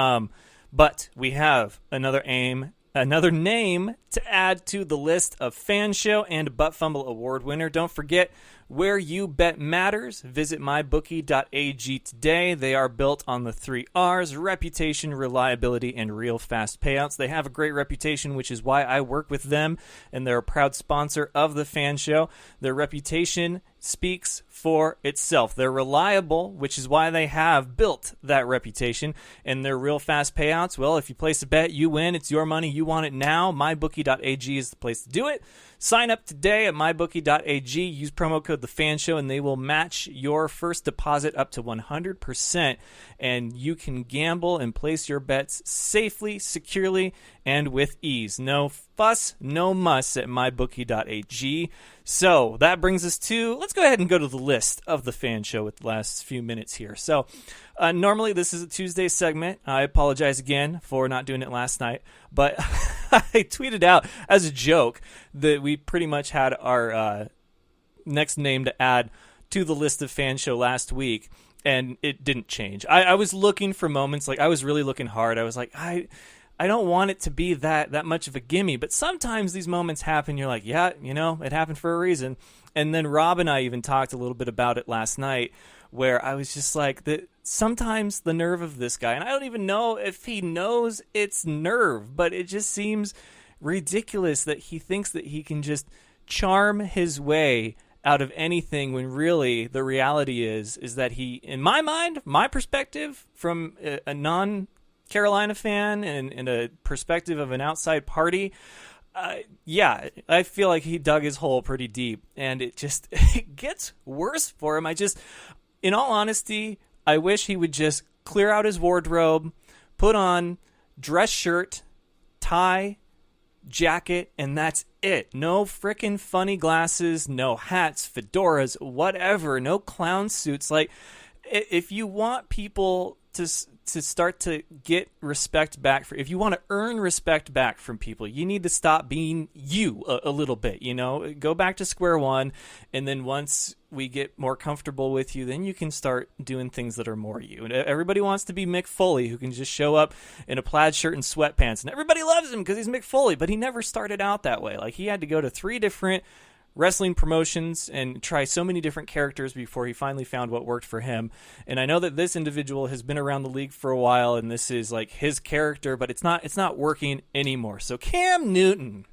But we have another name to add to the list of Fan Show and ButtFumble Award winner. Don't forget, where you bet matters. Visit mybookie.ag today. They are built on the 3 R's: reputation, reliability, and real fast payouts. They have a great reputation, which is why I work with them, and they're a proud sponsor of the Fan Show. Their reputation speaks for itself. They're reliable, which is why they have built that reputation. And their real fast payouts, well, if you place a bet, you win. It's your money. You want it now. Mybookie.ag is the place to do it. Sign up today at mybookie.ag. Use promo code TheFanShow, and they will match your first deposit up to 100%. And you can gamble and place your bets safely, securely, and with ease. No fuss, no muss at mybookie.ag. So that brings us to, let's go ahead and go to the list of the Fan Show with the last few minutes here. So normally this is a Tuesday segment. I apologize again for not doing it last night, but I tweeted out as a joke that we pretty much had our next name to add to the list of Fan Show last week, and it didn't change. I was looking for moments, like I was really looking hard. I was like, I don't want it to be that much of a gimme, but sometimes these moments happen. You're like, yeah, it happened for a reason. And then Rob and I even talked a little bit about it last night, where I was just like, sometimes the nerve of this guy, and I don't even know if he knows it's nerve, but it just seems ridiculous that he thinks that he can just charm his way out of anything, when really the reality is that he, in my mind, my perspective from a non-Carolina fan and a perspective of an outside party, I feel like he dug his hole pretty deep, and it gets worse for him. In all honesty, I wish he would just clear out his wardrobe, put on dress shirt, tie, jacket, and that's it. No frickin' funny glasses, no hats, fedoras, whatever, no clown suits. Like, if you want people to start to get respect back, if you want to earn respect back from people, you need to stop being you a little bit, go back to square one. And then once we get more comfortable with you, then you can start doing things that are more you. And everybody wants to be Mick Foley, who can just show up in a plaid shirt and sweatpants, and everybody loves him because he's Mick Foley, but he never started out that way. Like, he had to go to 3 different wrestling promotions and try so many different characters before he finally found what worked for him. And I know that this individual has been around the league for a while, and this is like his character, but it's not working anymore. So Cam Newton,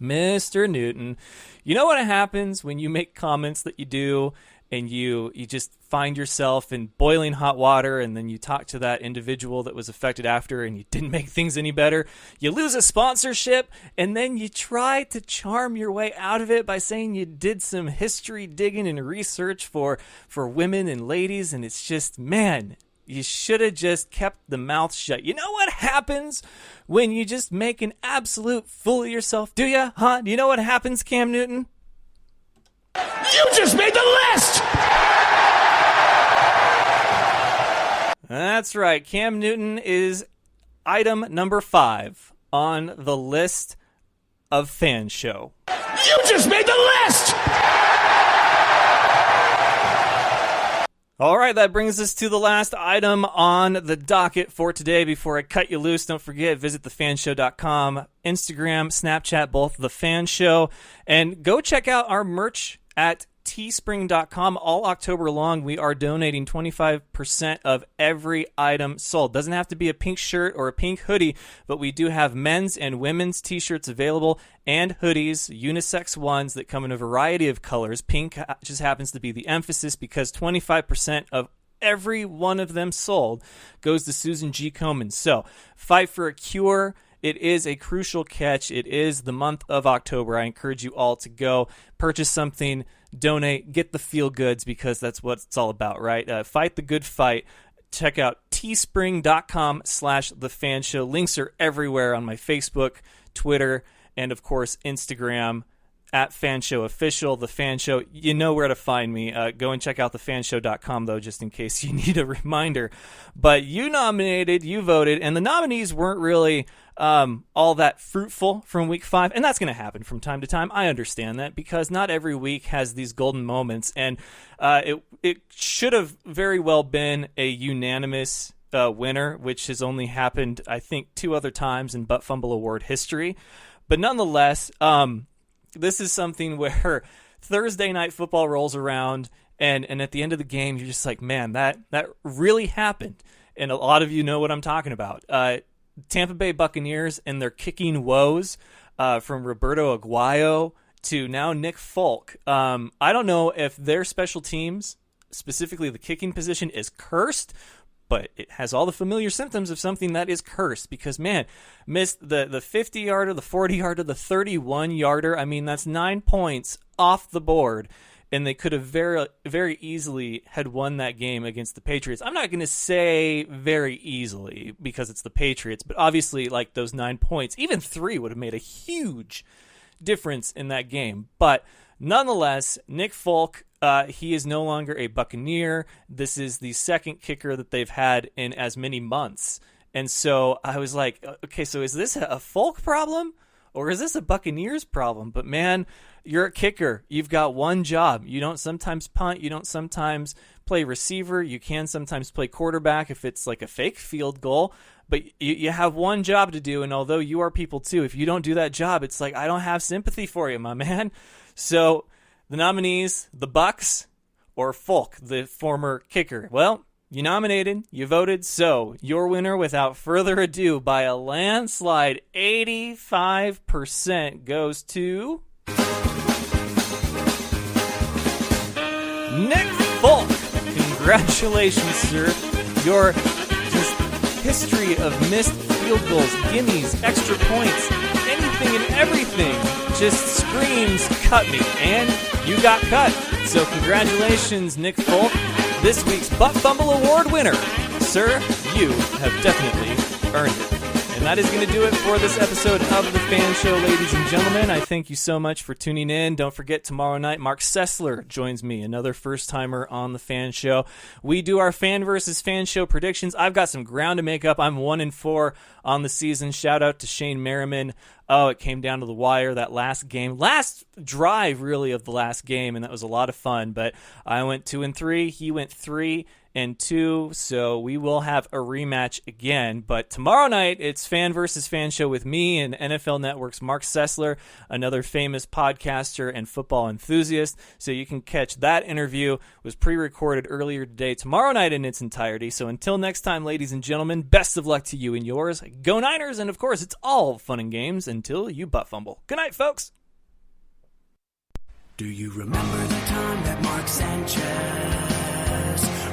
Mr. Newton, you know what happens when you make comments that you do, and you just find yourself in boiling hot water, and then you talk to that individual that was affected after, and you didn't make things any better. You lose a sponsorship, and then you try to charm your way out of it by saying you did some history digging and research for women and ladies, and it's just, man, you should have just kept the mouth shut. You know what happens when you just make an absolute fool of yourself, do you? Huh? Do you know what happens, Cam Newton? You just made the list! That's right. Cam Newton is item number 5 on the list of Fan Show. You just made the list! All right, that brings us to the last item on the docket for today. Before I cut you loose, don't forget, visit thefanshow.com, Instagram, Snapchat, both The Fan Show, and go check out our merch at teespring.com. All October long, we are donating 25% of every item sold. Doesn't have to be a pink shirt or a pink hoodie, but we do have men's and women's t-shirts available, and hoodies, unisex ones that come in a variety of colors. Pink just happens to be the emphasis, because 25% of every one of them sold goes to Susan G. Komen. So, fight for a cure. It is a crucial catch. It is the month of October. I encourage you all to go purchase something, donate, get the feel goods, because that's what it's all about, right? Fight the good fight. Check out teespring.com/thefanshow. Links are everywhere on my Facebook, Twitter, and of course Instagram at Fanshow Official. The Fan Show, you know where to find me. Go and check out thefanshow.com, though, just in case you need a reminder. But you nominated, you voted, and the nominees weren't really all that fruitful from week 5, and that's going to happen from time to time. I understand that, because not every week has these golden moments, and it should have very well been a unanimous winner, which has only happened, I think, 2 other times in ButtFumble Award history. But nonetheless, this is something where Thursday night football rolls around, and at the end of the game, you're just like, man, that really happened. And a lot of you know what I'm talking about. Tampa Bay Buccaneers and their kicking woes, from Roberto Aguayo to now Nick Folk. I don't know if their special teams, specifically the kicking position, is cursed, but it has all the familiar symptoms of something that is cursed because, man, missed the 50-yarder, the 40-yarder, the 31-yarder. I mean, that's 9 points off the board, and they could have very, very easily had won that game against the Patriots. I'm not going to say very easily because it's the Patriots, but obviously, like, those 9 points, even 3 would have made a huge difference in that game. But nonetheless, Nick Folk, he is no longer a Buccaneer. This is the second kicker that they've had in as many months. And so I was like, okay, so is this a Folk problem or is this a Buccaneers problem? But man, you're a kicker. You've got one job. You don't sometimes punt. You don't sometimes play receiver. You can sometimes play quarterback if it's like a fake field goal. But you have one job to do, and although you are people too, if you don't do that job, it's like, I don't have sympathy for you, my man. So the nominees, the Bucs or Folk, the former kicker. Well, you nominated, you voted, so your winner, without further ado, by a landslide, 85% goes to Nick Folk. Congratulations, sir. Your just history of missed field goals, gimmies, extra points, anything and everything just screams, cut me. And you got cut. So congratulations, Nick Folk, this week's ButtFumble Award winner. Sir, you have definitely earned it. And that is going to do it for this episode of The Fan Show, ladies and gentlemen. I thank you so much for tuning in. Don't forget, tomorrow night, Mark Sessler joins me, another first-timer on The Fan Show. We do our Fan versus Fan Show predictions. I've got some ground to make up. I'm 1-4 on the season. Shout out to Shane Merriman. Oh, it came down to the wire, that last game. Last drive, really, of the last game, and that was a lot of fun. But I went 2-3. He went 3-2, so we will have a rematch again. But tomorrow night, it's Fan versus Fan Show with me and NFL Network's Mark Sessler, another famous podcaster and football enthusiast. So you can catch that interview. It was pre-recorded earlier today, tomorrow night in its entirety. So until next time, ladies and gentlemen, best of luck to you and yours. Go Niners, and of course, it's all fun and games until you butt fumble. Good night, folks. Do you remember the time that Mark Sanchez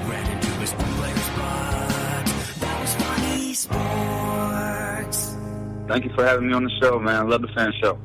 ran into his own player's butt? That was funny sports. Thank you for having me on the show, man. I love the Fan Show.